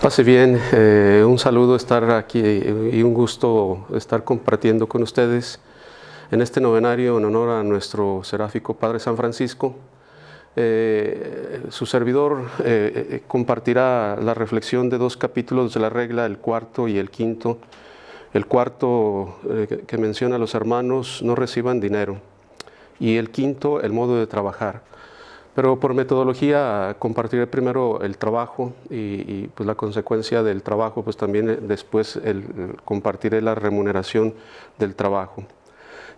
pase bien, un saludo estar aquí y un gusto estar compartiendo con ustedes en este novenario en honor a nuestro seráfico Padre San Francisco. Su servidor compartirá la reflexión de dos capítulos de la regla, el cuarto y el quinto. El cuarto que menciona a los hermanos no reciban dinero y el quinto el modo de trabajar. Pero por metodología compartiré primero el trabajo y pues la consecuencia del trabajo, pues también después compartiré la remuneración del trabajo.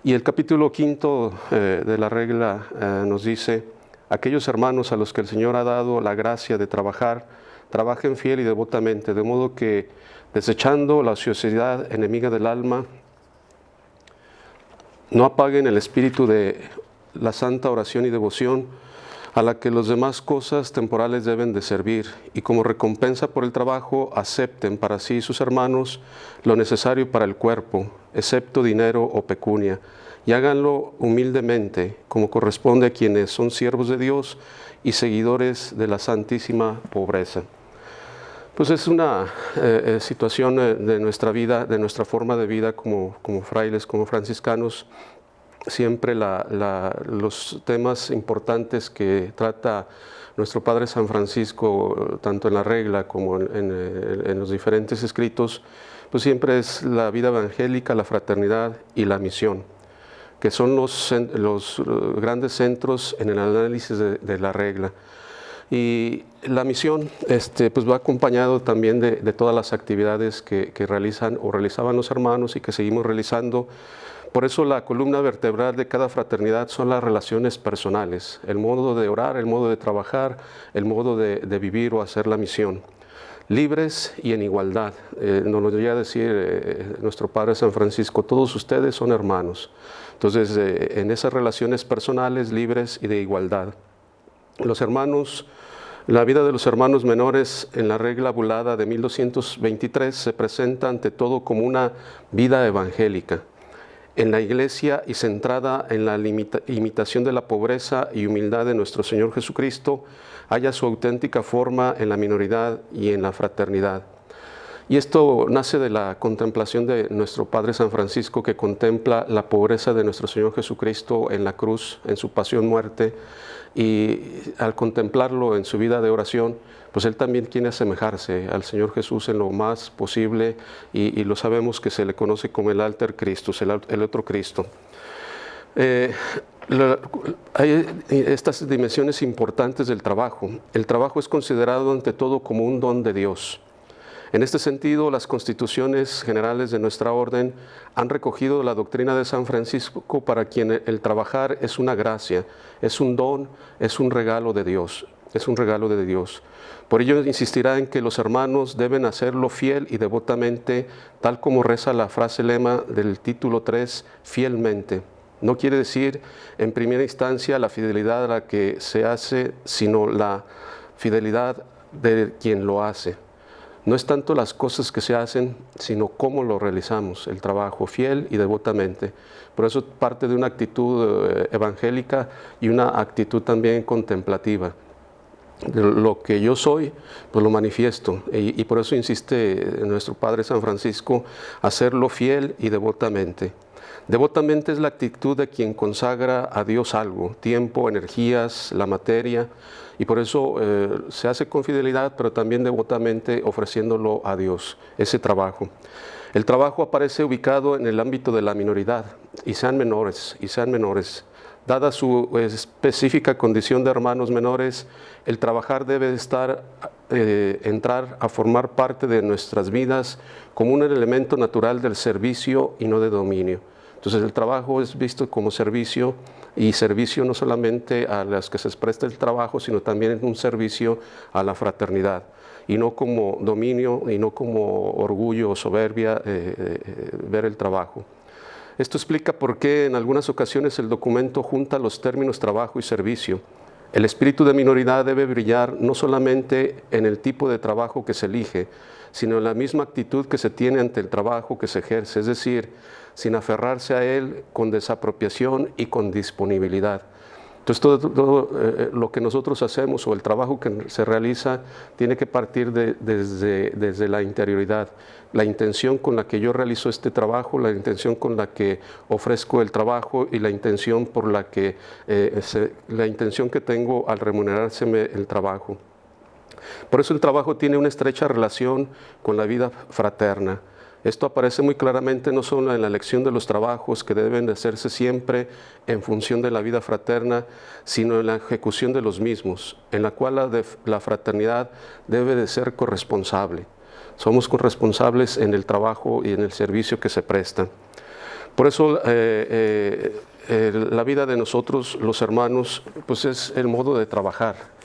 Y el capítulo quinto de la regla nos dice: aquellos hermanos a los que el Señor ha dado la gracia de trabajar, trabajen fiel y devotamente, de modo que, desechando la ociosidad enemiga del alma, no apaguen el espíritu de la santa oración y devoción, a la que las demás cosas temporales deben de servir, y como recompensa por el trabajo acepten para sí y sus hermanos lo necesario para el cuerpo, excepto dinero o pecunia, y háganlo humildemente, como corresponde a quienes son siervos de Dios y seguidores de la santísima pobreza. Pues es una situación de nuestra vida, de nuestra forma de vida como frailes, como franciscanos. Siempre los temas importantes que trata nuestro Padre San Francisco, tanto en la regla como en los diferentes escritos, pues siempre es la vida evangélica, la fraternidad y la misión, que son los grandes centros en el análisis de la regla. Y la misión pues va acompañado también de todas las actividades que realizan o realizaban los hermanos y que seguimos realizando. Por eso la columna vertebral de cada fraternidad son las relaciones personales, el modo de orar, el modo de trabajar, el modo de vivir o hacer la misión. Libres y en igualdad. Nos lo debería decir nuestro Padre San Francisco: todos ustedes son hermanos. Entonces, en esas relaciones personales, libres y de igualdad. La vida de los hermanos menores en la regla bulada de 1223 se presenta ante todo como una vida evangélica en la Iglesia y centrada en la imitación de la pobreza y humildad de nuestro Señor Jesucristo, halla su auténtica forma en la minoridad y en la fraternidad. Y esto nace de la contemplación de nuestro Padre San Francisco, que contempla la pobreza de nuestro Señor Jesucristo en la cruz, en su pasión, muerte, y al contemplarlo en su vida de oración, pues él también quiere asemejarse al Señor Jesús en lo más posible, y lo sabemos que se le conoce como el alter Christus, el otro Cristo. Hay estas dimensiones importantes del trabajo. El trabajo es considerado ante todo como un don de Dios. En este sentido, las constituciones generales de nuestra orden han recogido la doctrina de San Francisco, para quien el trabajar es una gracia, es un don, es un regalo de Dios, es un regalo de Dios. Por ello insistirá en que los hermanos deben hacerlo fiel y devotamente, tal como reza la frase lema del título 3, fielmente. No quiere decir en primera instancia la fidelidad a la que se hace, sino la fidelidad de quien lo hace. No es tanto las cosas que se hacen, sino cómo lo realizamos, el trabajo fiel y devotamente. Por eso parte de una actitud evangélica y una actitud también contemplativa. De lo que yo soy, pues lo manifiesto, y por eso insiste nuestro Padre San Francisco: hacerlo fiel y devotamente. Devotamente es la actitud de quien consagra a Dios algo, tiempo, energías, la materia, y por eso se hace con fidelidad, pero también devotamente ofreciéndolo a Dios, ese trabajo. El trabajo aparece ubicado en el ámbito de la minoridad, y sean menores. Dada su específica condición de hermanos menores, el trabajar debe entrar a formar parte de nuestras vidas como un elemento natural del servicio y no de dominio. Entonces el trabajo es visto como servicio, y servicio no solamente a las que se presta el trabajo, sino también un servicio a la fraternidad, y no como dominio y no como orgullo o soberbia ver el trabajo. Esto explica por qué en algunas ocasiones el documento junta los términos trabajo y servicio. El espíritu de minoridad debe brillar no solamente en el tipo de trabajo que se elige, sino en la misma actitud que se tiene ante el trabajo que se ejerce, es decir, sin aferrarse a él con desapropiación y con disponibilidad. Entonces todo lo que nosotros hacemos o el trabajo que se realiza tiene que partir desde la interioridad. La intención con la que yo realizo este trabajo, la intención con la que ofrezco el trabajo y la intención la intención que tengo al remunerárseme el trabajo. Por eso el trabajo tiene una estrecha relación con la vida fraterna. Esto aparece muy claramente no solo en la elección de los trabajos que deben de hacerse siempre en función de la vida fraterna, sino en la ejecución de los mismos, en la cual la fraternidad debe de ser corresponsable. Somos corresponsables en el trabajo y en el servicio que se presta. Por eso la vida de nosotros, los hermanos, pues es el modo de trabajar.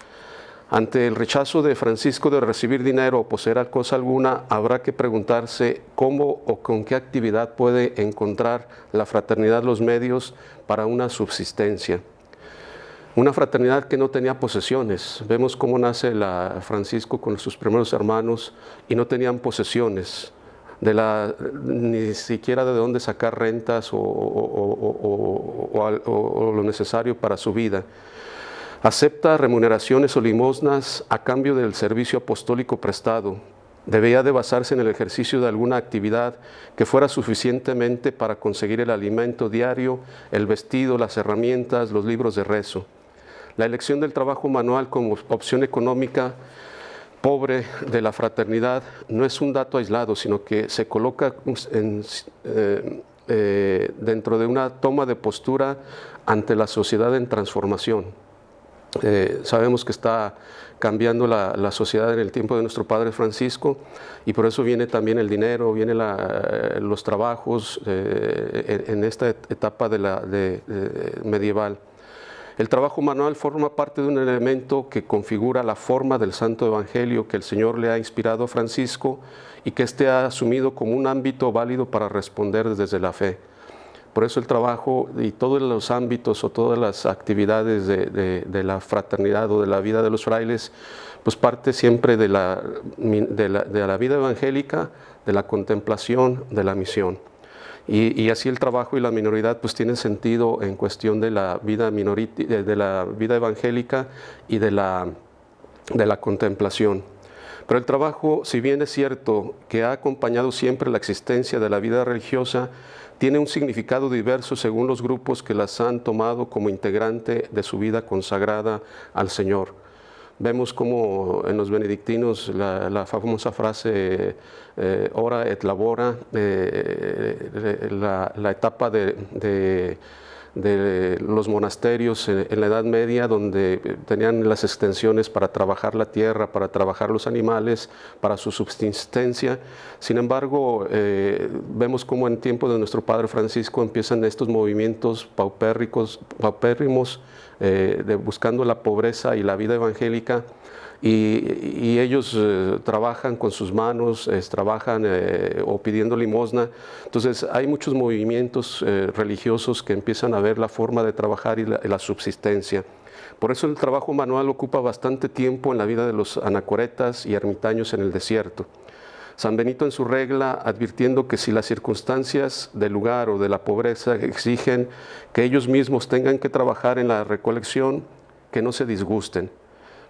Ante el rechazo de Francisco de recibir dinero o poseer cosa alguna, habrá que preguntarse cómo o con qué actividad puede encontrar la fraternidad los medios para una subsistencia. Una fraternidad que no tenía posesiones. Vemos cómo nace Francisco con sus primeros hermanos y no tenían posesiones, ni siquiera de dónde sacar rentas o lo necesario para su vida. Acepta remuneraciones o limosnas a cambio del servicio apostólico prestado. Debía de basarse en el ejercicio de alguna actividad que fuera suficientemente para conseguir el alimento diario, el vestido, las herramientas, los libros de rezo. La elección del trabajo manual como opción económica pobre de la fraternidad no es un dato aislado, sino que se coloca dentro de una toma de postura ante la sociedad en transformación. Sabemos que está cambiando la sociedad en el tiempo de nuestro Padre Francisco y por eso viene también el dinero, vienen los trabajos en esta etapa medieval. El trabajo manual forma parte de un elemento que configura la forma del Santo Evangelio que el Señor le ha inspirado a Francisco y que éste ha asumido como un ámbito válido para responder desde la fe. Por eso el trabajo y todos los ámbitos o todas las actividades de la fraternidad o de la vida de los frailes, pues parte siempre de la vida evangélica, de la contemplación, de la misión. Y así el trabajo y la minoridad pues tienen sentido en cuestión de la vida evangélica y de la contemplación. Pero el trabajo, si bien es cierto que ha acompañado siempre la existencia de la vida religiosa, tiene un significado diverso según los grupos que las han tomado como integrante de su vida consagrada al Señor. Vemos como en los benedictinos la famosa frase ora et labora, la etapa de los monasterios en la Edad Media, donde tenían las extensiones para trabajar la tierra, para trabajar los animales, para su subsistencia. Sin embargo, vemos cómo en tiempo de nuestro Padre Francisco empiezan estos movimientos paupérrimos, buscando la pobreza y la vida evangélica, y ellos trabajan con sus manos, trabajan o pidiendo limosna. Entonces hay muchos movimientos religiosos que empiezan a ver la forma de trabajar y la subsistencia. Por eso el trabajo manual ocupa bastante tiempo en la vida de los anacoretas y ermitaños en el desierto. San Benito en su regla, advirtiendo que si las circunstancias del lugar o de la pobreza exigen que ellos mismos tengan que trabajar en la recolección, que no se disgusten.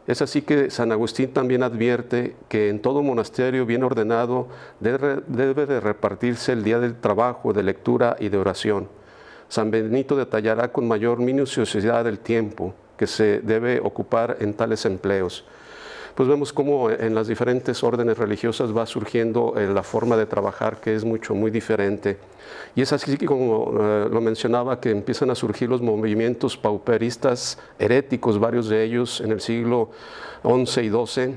Es así que San Agustín también advierte que en todo monasterio bien ordenado debe de repartirse el día del trabajo, de lectura y de oración. San Benito detallará con mayor minuciosidad el tiempo que se debe ocupar en tales empleos. Pues vemos cómo en las diferentes órdenes religiosas va surgiendo la forma de trabajar que es muy diferente. Y es así que, como lo mencionaba, que empiezan a surgir los movimientos pauperistas heréticos, varios de ellos en el siglo XI y XII,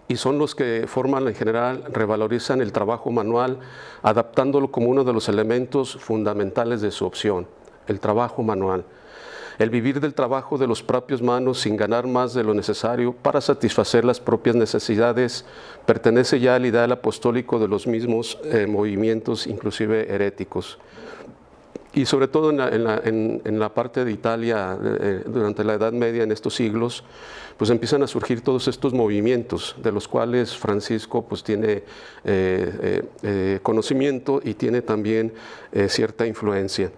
y son los que forman en general, revalorizan el trabajo manual, adaptándolo como uno de los elementos fundamentales de su opción, el trabajo manual. El vivir del trabajo de los propios manos sin ganar más de lo necesario para satisfacer las propias necesidades pertenece ya al ideal apostólico de los mismos movimientos, inclusive heréticos. Y sobre todo en la parte de Italia, durante la Edad Media, en estos siglos, pues empiezan a surgir todos estos movimientos, de los cuales Francisco pues tiene conocimiento y tiene también cierta influencia.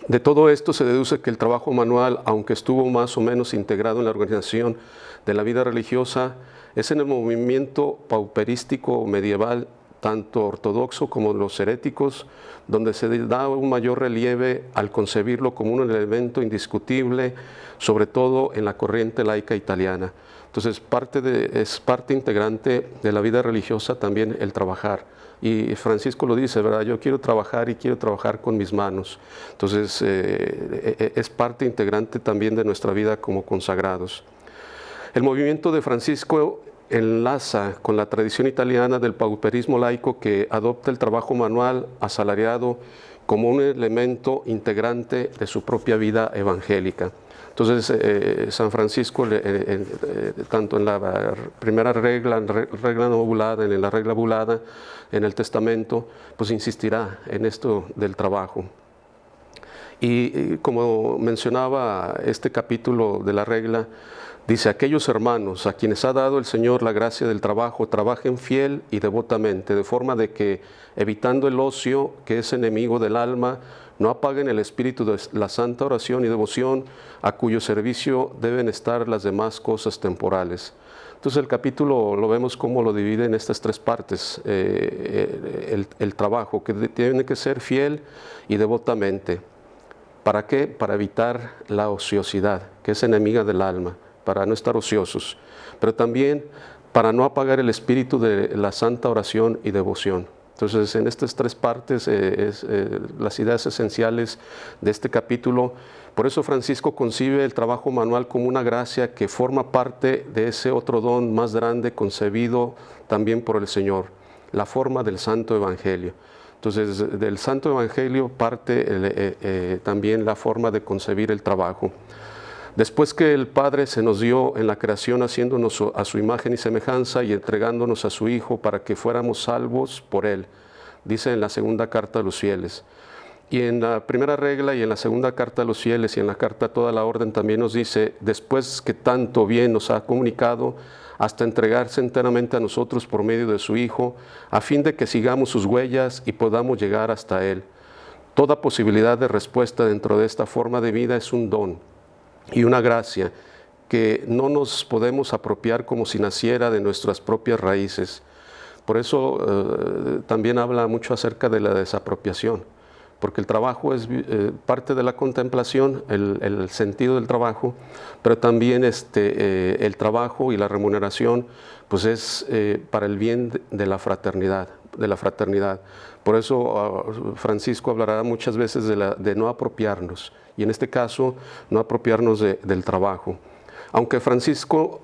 De todo esto se deduce que el trabajo manual, aunque estuvo más o menos integrado en la organización de la vida religiosa, es en el movimiento pauperístico medieval, tanto ortodoxo como los heréticos, donde se da un mayor relieve al concebirlo como un elemento indiscutible, sobre todo en la corriente laica italiana. Entonces, es parte integrante de la vida religiosa también el trabajar. Y Francisco lo dice, ¿verdad? Yo quiero trabajar y quiero trabajar con mis manos. Entonces, es parte integrante también de nuestra vida como consagrados. El movimiento de Francisco enlaza con la tradición italiana del pauperismo laico que adopta el trabajo manual asalariado como un elemento integrante de su propia vida evangélica. Entonces, San Francisco, tanto en la primera regla no bulada, en la regla bulada, en el testamento, pues insistirá en esto del trabajo. Y como mencionaba este capítulo de la regla, dice: aquellos hermanos a quienes ha dado el Señor la gracia del trabajo, trabajen fiel y devotamente, de forma de que, evitando el ocio, que es enemigo del alma, no apaguen el espíritu de la santa oración y devoción, a cuyo servicio deben estar las demás cosas temporales. Entonces el capítulo lo vemos como lo divide en estas tres partes. El trabajo, que tiene que ser fiel y devotamente. ¿Para qué? Para evitar la ociosidad, que es enemiga del alma, para no estar ociosos, pero también para no apagar el espíritu de la santa oración y devoción. Entonces, en estas tres partes, las ideas esenciales de este capítulo. Por eso Francisco concibe el trabajo manual como una gracia que forma parte de ese otro don más grande concebido también por el Señor, la forma del Santo Evangelio. Entonces, del Santo Evangelio parte también la forma de concebir el trabajo. Después que el Padre se nos dio en la creación, haciéndonos a su imagen y semejanza y entregándonos a su Hijo para que fuéramos salvos por Él, dice en la segunda carta a los fieles. Y en la primera regla y en la segunda carta a los fieles y en la carta a toda la orden también nos dice: después que tanto bien nos ha comunicado, hasta entregarse enteramente a nosotros por medio de su Hijo, a fin de que sigamos sus huellas y podamos llegar hasta Él. Toda posibilidad de respuesta dentro de esta forma de vida es un don y una gracia que no nos podemos apropiar como si naciera de nuestras propias raíces. Por eso también habla mucho acerca de la desapropiación, porque el trabajo es parte de la contemplación, el sentido del trabajo, pero también el trabajo y la remuneración pues es para el bien de la fraternidad. Por eso Francisco hablará muchas veces de no apropiarnos, y en este caso no apropiarnos del trabajo. Aunque Francisco,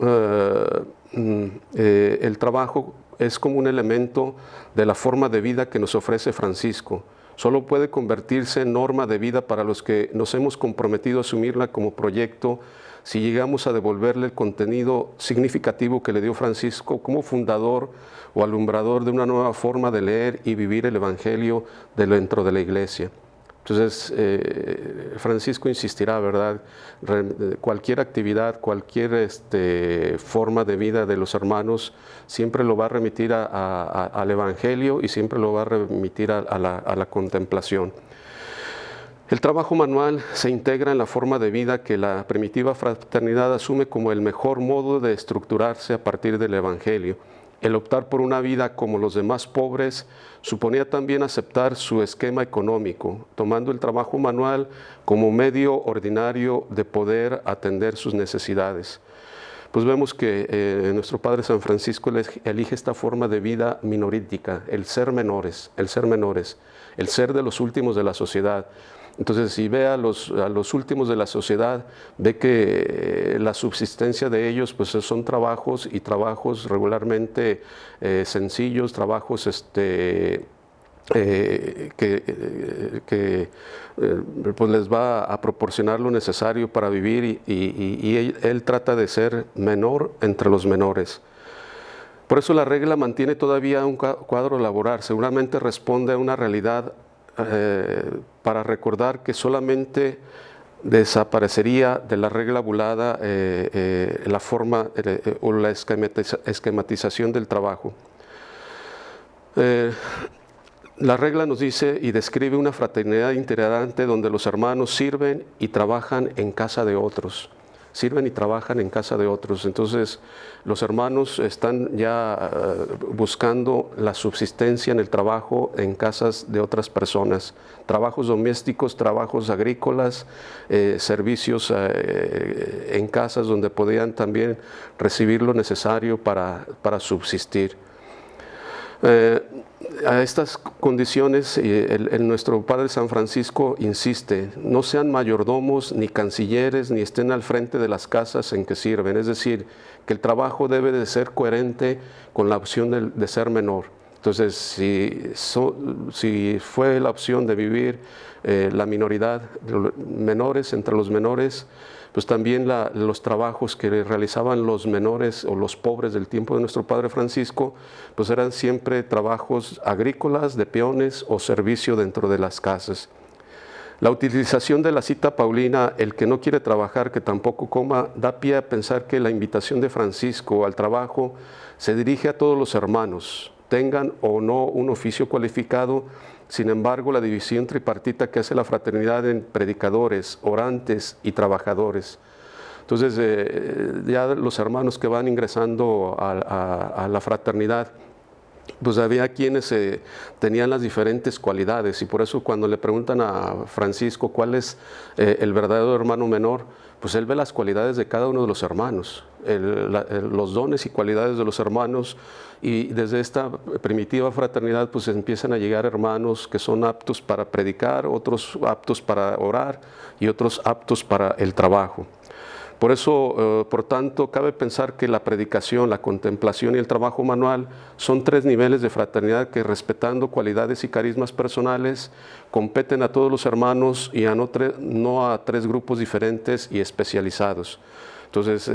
el trabajo es como un elemento de la forma de vida que nos ofrece Francisco, solo puede convertirse en norma de vida para los que nos hemos comprometido a asumirla como proyecto si llegamos a devolverle el contenido significativo que le dio Francisco como fundador o alumbrador de una nueva forma de leer y vivir el Evangelio dentro de la Iglesia. Entonces, Francisco insistirá, ¿verdad? Cualquier actividad, cualquier forma de vida de los hermanos siempre lo va a remitir al Evangelio y siempre lo va a remitir a la contemplación. El trabajo manual se integra en la forma de vida que la primitiva fraternidad asume como el mejor modo de estructurarse a partir del Evangelio. El optar por una vida como los demás pobres suponía también aceptar su esquema económico, tomando el trabajo manual como medio ordinario de poder atender sus necesidades. Pues vemos que nuestro Padre San Francisco elige esta forma de vida minorítica, el ser menores, el ser de los últimos de la sociedad. Entonces, si ve a los últimos de la sociedad, ve que la subsistencia de ellos pues son trabajos y trabajos regularmente sencillos, trabajos pues les va a proporcionar lo necesario para vivir y él trata de ser menor entre los menores. Por eso la regla mantiene todavía un cuadro laboral, seguramente responde a una realidad para recordar que solamente desaparecería de la regla bulada la forma o la esquematización del trabajo. La regla nos dice y describe una fraternidad integrante donde los hermanos sirven y trabajan en casa de otros. Sirven y trabajan en casa de otros. Entonces, los hermanos están ya buscando la subsistencia en el trabajo en casas de otras personas. Trabajos domésticos, trabajos agrícolas, servicios en casas donde podían también recibir lo necesario para subsistir. A estas condiciones, nuestro Padre San Francisco insiste: no sean mayordomos ni cancilleres, ni estén al frente de las casas en que sirven. Es decir, que el trabajo debe de ser coherente con la opción de ser menor. Entonces, si fue la opción de vivir la minoridad, menores entre los menores, pues también los trabajos que realizaban los menores o los pobres del tiempo de nuestro Padre Francisco, pues eran siempre trabajos agrícolas, de peones o servicio dentro de las casas. La utilización de la cita paulina, el que no quiere trabajar, que tampoco coma, da pie a pensar que la invitación de Francisco al trabajo se dirige a todos los hermanos, tengan o no un oficio cualificado. Sin embargo, la división tripartita que hace la fraternidad en predicadores, orantes y trabajadores. Entonces, ya los hermanos que van ingresando a la fraternidad, pues había quienes tenían las diferentes cualidades, y por eso cuando le preguntan a Francisco cuál es el verdadero hermano menor, pues él ve las cualidades de cada uno de los hermanos, los dones y cualidades de los hermanos, y desde esta primitiva fraternidad pues empiezan a llegar hermanos que son aptos para predicar, otros aptos para orar y otros aptos para el trabajo. Por eso, por tanto, cabe pensar que la predicación, la contemplación y el trabajo manual son tres niveles de fraternidad que, respetando cualidades y carismas personales, competen a todos los hermanos y no a tres grupos diferentes y especializados. Entonces,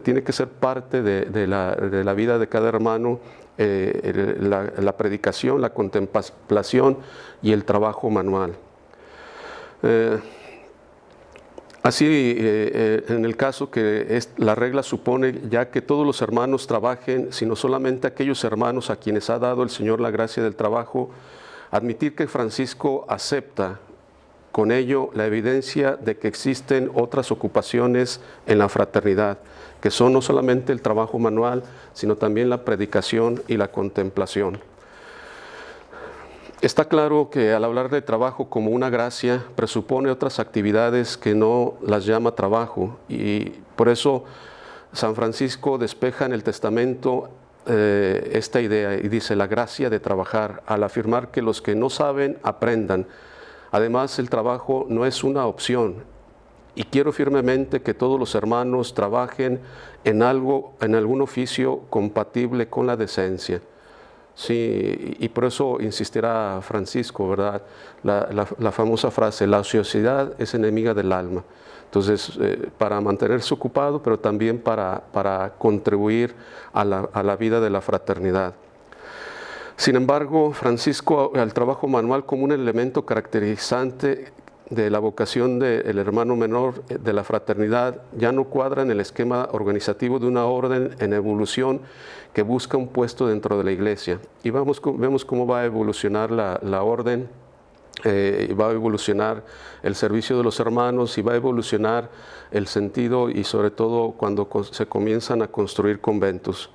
tiene que ser parte de la vida de cada hermano, la predicación, la contemplación y el trabajo manual. Así, en el caso que la regla supone ya que todos los hermanos trabajen, sino solamente aquellos hermanos a quienes ha dado el Señor la gracia del trabajo, admitir que Francisco acepta con ello la evidencia de que existen otras ocupaciones en la fraternidad, que son no solamente el trabajo manual, sino también la predicación y la contemplación. Está claro que al hablar de trabajo como una gracia, presupone otras actividades que no las llama trabajo, y por eso San Francisco despeja en el testamento esta idea y dice: la gracia de trabajar, al afirmar que los que no saben aprendan. Además, el trabajo no es una opción, y quiero firmemente que todos los hermanos trabajen en algún oficio compatible con la decencia. Sí, y por eso insistirá Francisco, ¿verdad? La famosa frase: la ociosidad es enemiga del alma. Entonces, para mantenerse ocupado, pero también para contribuir a la vida de la fraternidad. Sin embargo, Francisco al trabajo manual como un elemento caracterizante de la vocación del hermano menor de la fraternidad ya no cuadra en el esquema organizativo de una orden en evolución que busca un puesto dentro de la iglesia. Y vemos cómo va a evolucionar la orden, va a evolucionar el servicio de los hermanos, y va a evolucionar el sentido, y sobre todo cuando se comienzan a construir conventos.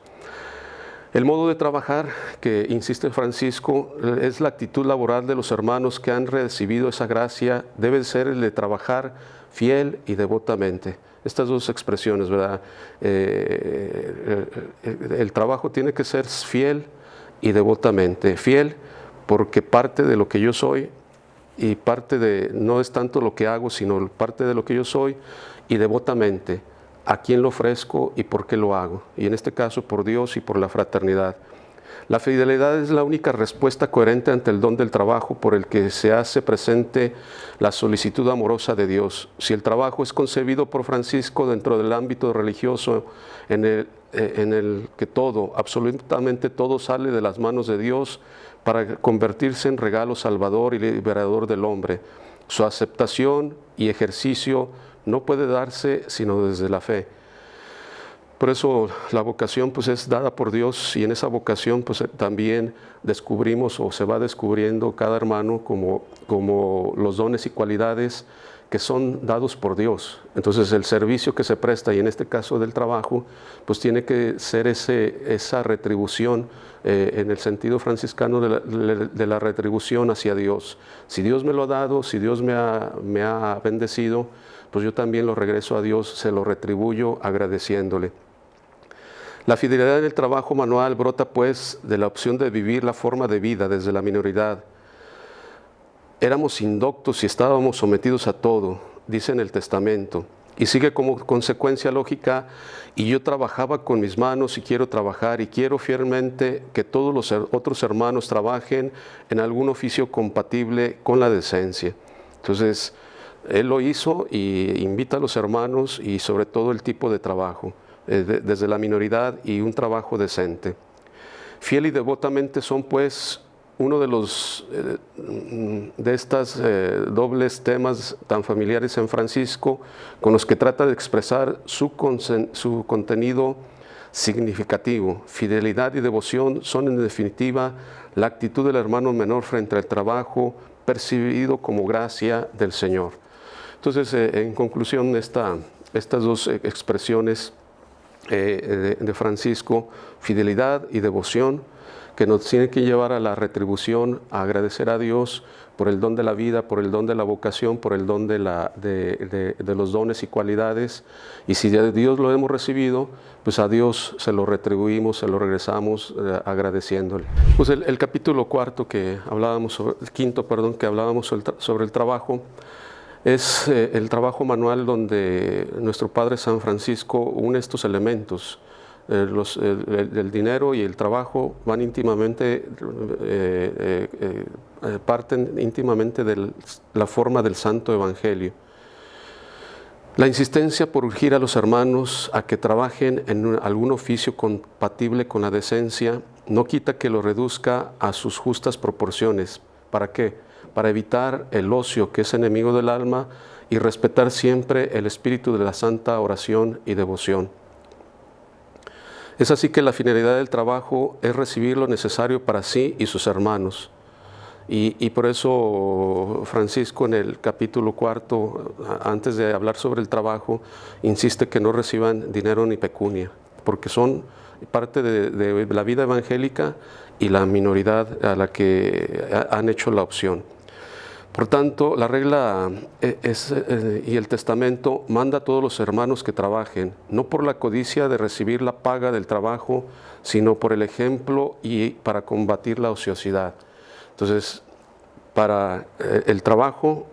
El modo de trabajar que insiste Francisco es la actitud laboral de los hermanos que han recibido esa gracia. Debe ser el de trabajar fiel y devotamente. Estas dos expresiones, ¿verdad? El trabajo tiene que ser fiel y devotamente. Fiel porque parte de lo que yo soy, y no es tanto lo que hago, sino parte de lo que yo soy, y devotamente. ¿A quién lo ofrezco y por qué lo hago? Y en este caso, por Dios y por la fraternidad. La fidelidad es la única respuesta coherente ante el don del trabajo por el que se hace presente la solicitud amorosa de Dios. Si el trabajo es concebido por Francisco dentro del ámbito religioso en el que todo, absolutamente todo, sale de las manos de Dios para convertirse en regalo salvador y liberador del hombre, su aceptación y ejercicio no puede darse sino desde la fe. Por eso la vocación pues es dada por Dios, y en esa vocación pues también descubrimos, o se va descubriendo cada hermano como los dones y cualidades que son dados por Dios. Entonces el servicio que se presta, y en este caso del trabajo, pues tiene que ser esa retribución en el sentido franciscano de la retribución hacia Dios. Si Dios me lo ha dado, si Dios me ha bendecido, pues yo también lo regreso a Dios, se lo retribuyo agradeciéndole. La fidelidad en el trabajo manual brota pues de la opción de vivir la forma de vida desde la minoridad. Éramos indoctos y estábamos sometidos a todo, dice en el Testamento. Y sigue como consecuencia lógica: y yo trabajaba con mis manos y quiero trabajar, y quiero fielmente que todos los otros hermanos trabajen en algún oficio compatible con la decencia. Entonces, él lo hizo y invita a los hermanos, y sobre todo el tipo de trabajo, desde la minoridad y un trabajo decente. Fiel y devotamente son pues uno de estas dobles temas tan familiares en Francisco, con los que trata de expresar su contenido significativo. Fidelidad y devoción son en definitiva la actitud del hermano menor frente al trabajo, percibido como gracia del Señor. Entonces, en conclusión, estas dos expresiones de Francisco, fidelidad y devoción, que nos tiene que llevar a la retribución, a agradecer a Dios por el don de la vida, por el don de la vocación, por el don de los dones y cualidades. Y si de Dios lo hemos recibido, pues a Dios se lo retribuimos, se lo regresamos agradeciéndole. Pues el capítulo quinto, que hablábamos sobre el trabajo, es el trabajo manual, donde nuestro Padre San Francisco une estos elementos. El dinero y el trabajo van íntimamente, parten íntimamente de la forma del Santo Evangelio. La insistencia por urgir a los hermanos a que trabajen en algún oficio compatible con la decencia no quita que lo reduzca a sus justas proporciones. ¿Para qué? Para evitar el ocio, que es enemigo del alma, y respetar siempre el espíritu de la santa oración y devoción. Es así que la finalidad del trabajo es recibir lo necesario para sí y sus hermanos. Y por eso Francisco, en el capítulo 4, antes de hablar sobre el trabajo, insiste que no reciban dinero ni pecunia, porque son parte de la vida evangélica y la minoridad a la que han hecho la opción. Por tanto, la regla y el testamento manda a todos los hermanos que trabajen, no por la codicia de recibir la paga del trabajo, sino por el ejemplo y para combatir la ociosidad. Entonces, para el trabajo,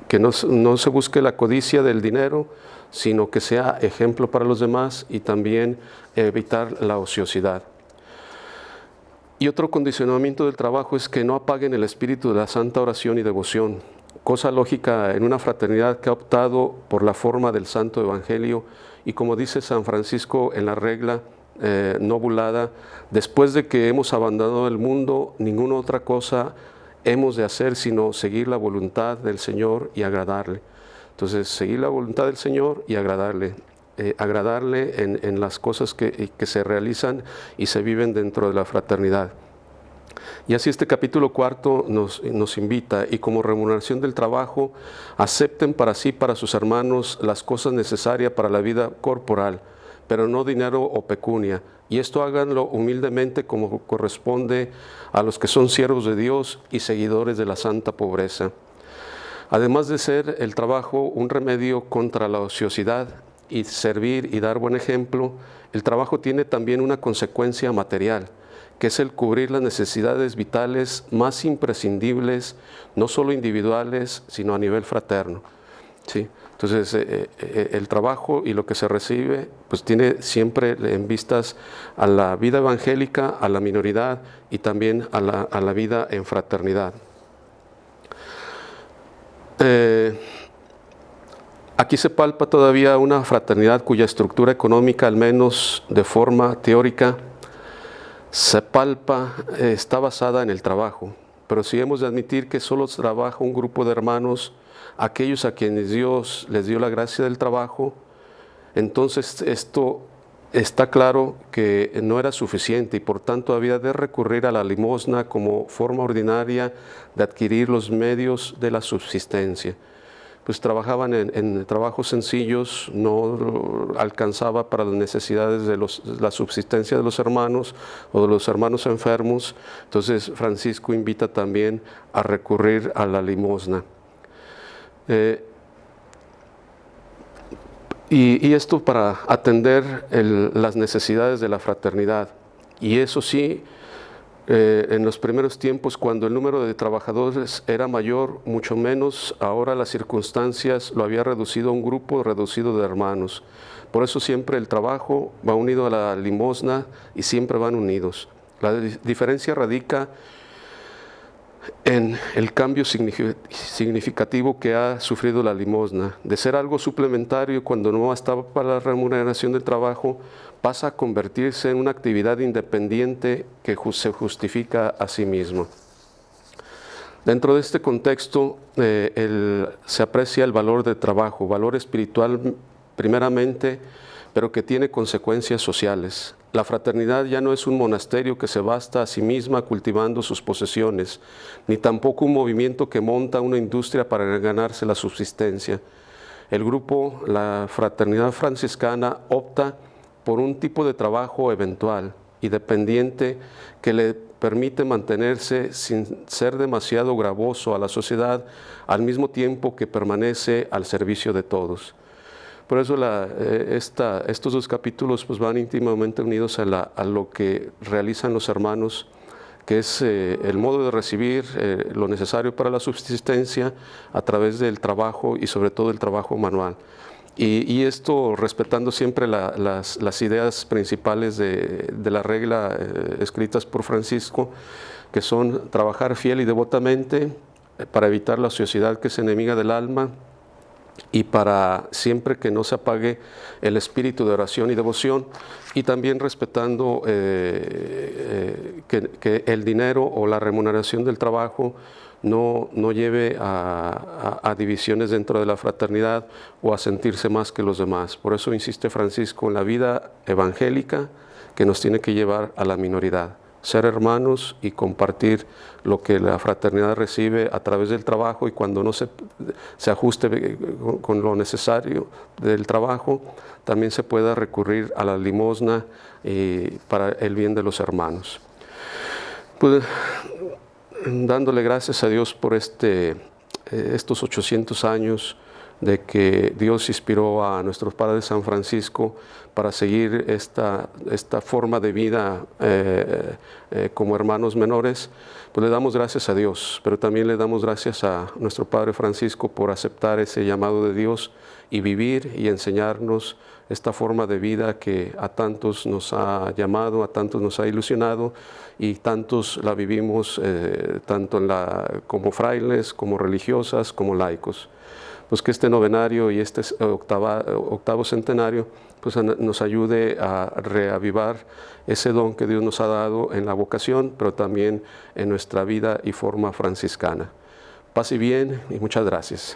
que no se busque la codicia del dinero, sino que sea ejemplo para los demás, y también evitar la ociosidad. Y otro condicionamiento del trabajo es que no apaguen el espíritu de la santa oración y devoción, cosa lógica en una fraternidad que ha optado por la forma del Santo Evangelio, y como dice San Francisco en la regla nobulada: después de que hemos abandonado el mundo, ninguna otra cosa hemos de hacer sino seguir la voluntad del Señor y agradarle. Entonces, seguir la voluntad del Señor y agradarle en las cosas que se realizan y se viven dentro de la fraternidad. Y así este capítulo 4 nos invita: y como remuneración del trabajo, acepten para sí, para sus hermanos, las cosas necesarias para la vida corporal, pero no dinero o pecunia, y esto háganlo humildemente, como corresponde a los que son siervos de Dios y seguidores de la santa pobreza. Además de ser el trabajo un remedio contra la ociosidad y servir y dar buen ejemplo, el trabajo tiene también una consecuencia material, que es el cubrir las necesidades vitales más imprescindibles, no solo individuales, sino a nivel fraterno. ¿Sí? Entonces, el trabajo y lo que se recibe, pues tiene siempre en vistas a la vida evangélica, a la minoridad, y también a la vida en fraternidad. Aquí se palpa todavía una fraternidad cuya estructura económica, al menos de forma teórica, está basada en el trabajo. Pero si hemos de admitir que solo trabaja un grupo de hermanos, aquellos a quienes Dios les dio la gracia del trabajo, entonces esto está claro que no era suficiente y por tanto había de recurrir a la limosna como forma ordinaria de adquirir los medios de la subsistencia. Pues trabajaban en trabajos sencillos, no alcanzaba para las necesidades de la subsistencia de los hermanos o de los hermanos enfermos. Entonces Francisco invita también a recurrir a la limosna. Y esto para atender las necesidades de la fraternidad. Y eso sí, en los primeros tiempos, cuando el número de trabajadores era mayor, mucho menos, ahora las circunstancias lo había reducido a un grupo reducido de hermanos. Por eso siempre el trabajo va unido a la limosna y siempre van unidos. La diferencia radica en el cambio significativo que ha sufrido la limosna. De ser algo suplementario cuando no estaba para la remuneración del trabajo, pasa a convertirse en una actividad independiente que se justifica a sí mismo. Dentro de este contexto se aprecia el valor del trabajo, valor espiritual primeramente, pero que tiene consecuencias sociales. La fraternidad ya no es un monasterio que se basta a sí misma cultivando sus posesiones, ni tampoco un movimiento que monta una industria para ganarse la subsistencia. El grupo, la fraternidad franciscana, opta por un tipo de trabajo eventual y dependiente que le permite mantenerse sin ser demasiado gravoso a la sociedad, al mismo tiempo que permanece al servicio de todos. Por eso estos dos capítulos pues van íntimamente unidos a lo que realizan los hermanos, que es el modo de recibir lo necesario para la subsistencia a través del trabajo y sobre todo el trabajo manual. Y esto respetando siempre las ideas principales de la regla escritas por Francisco, que son trabajar fiel y devotamente para evitar la ociosidad que es enemiga del alma, y para siempre que no se apague el espíritu de oración y devoción, y también respetando que el dinero o la remuneración del trabajo no lleve a divisiones dentro de la fraternidad o a sentirse más que los demás. Por eso insiste Francisco en la vida evangélica que nos tiene que llevar a la minoridad. Ser hermanos y compartir lo que la fraternidad recibe a través del trabajo, y cuando no se ajuste con lo necesario del trabajo, también se pueda recurrir a la limosna para el bien de los hermanos. Pues, dándole gracias a Dios por estos 800 años de que Dios inspiró a nuestros padres San Francisco para seguir esta forma de vida como hermanos menores, pues le damos gracias a Dios, pero también le damos gracias a nuestro Padre Francisco por aceptar ese llamado de Dios y vivir y enseñarnos esta forma de vida que a tantos nos ha llamado, a tantos nos ha ilusionado, y tantos la vivimos tanto como frailes, como religiosas, como laicos. Pues que este novenario y este octavo centenario pues nos ayude a reavivar ese don que Dios nos ha dado en la vocación, pero también en nuestra vida y forma franciscana. Paz y bien, y muchas gracias.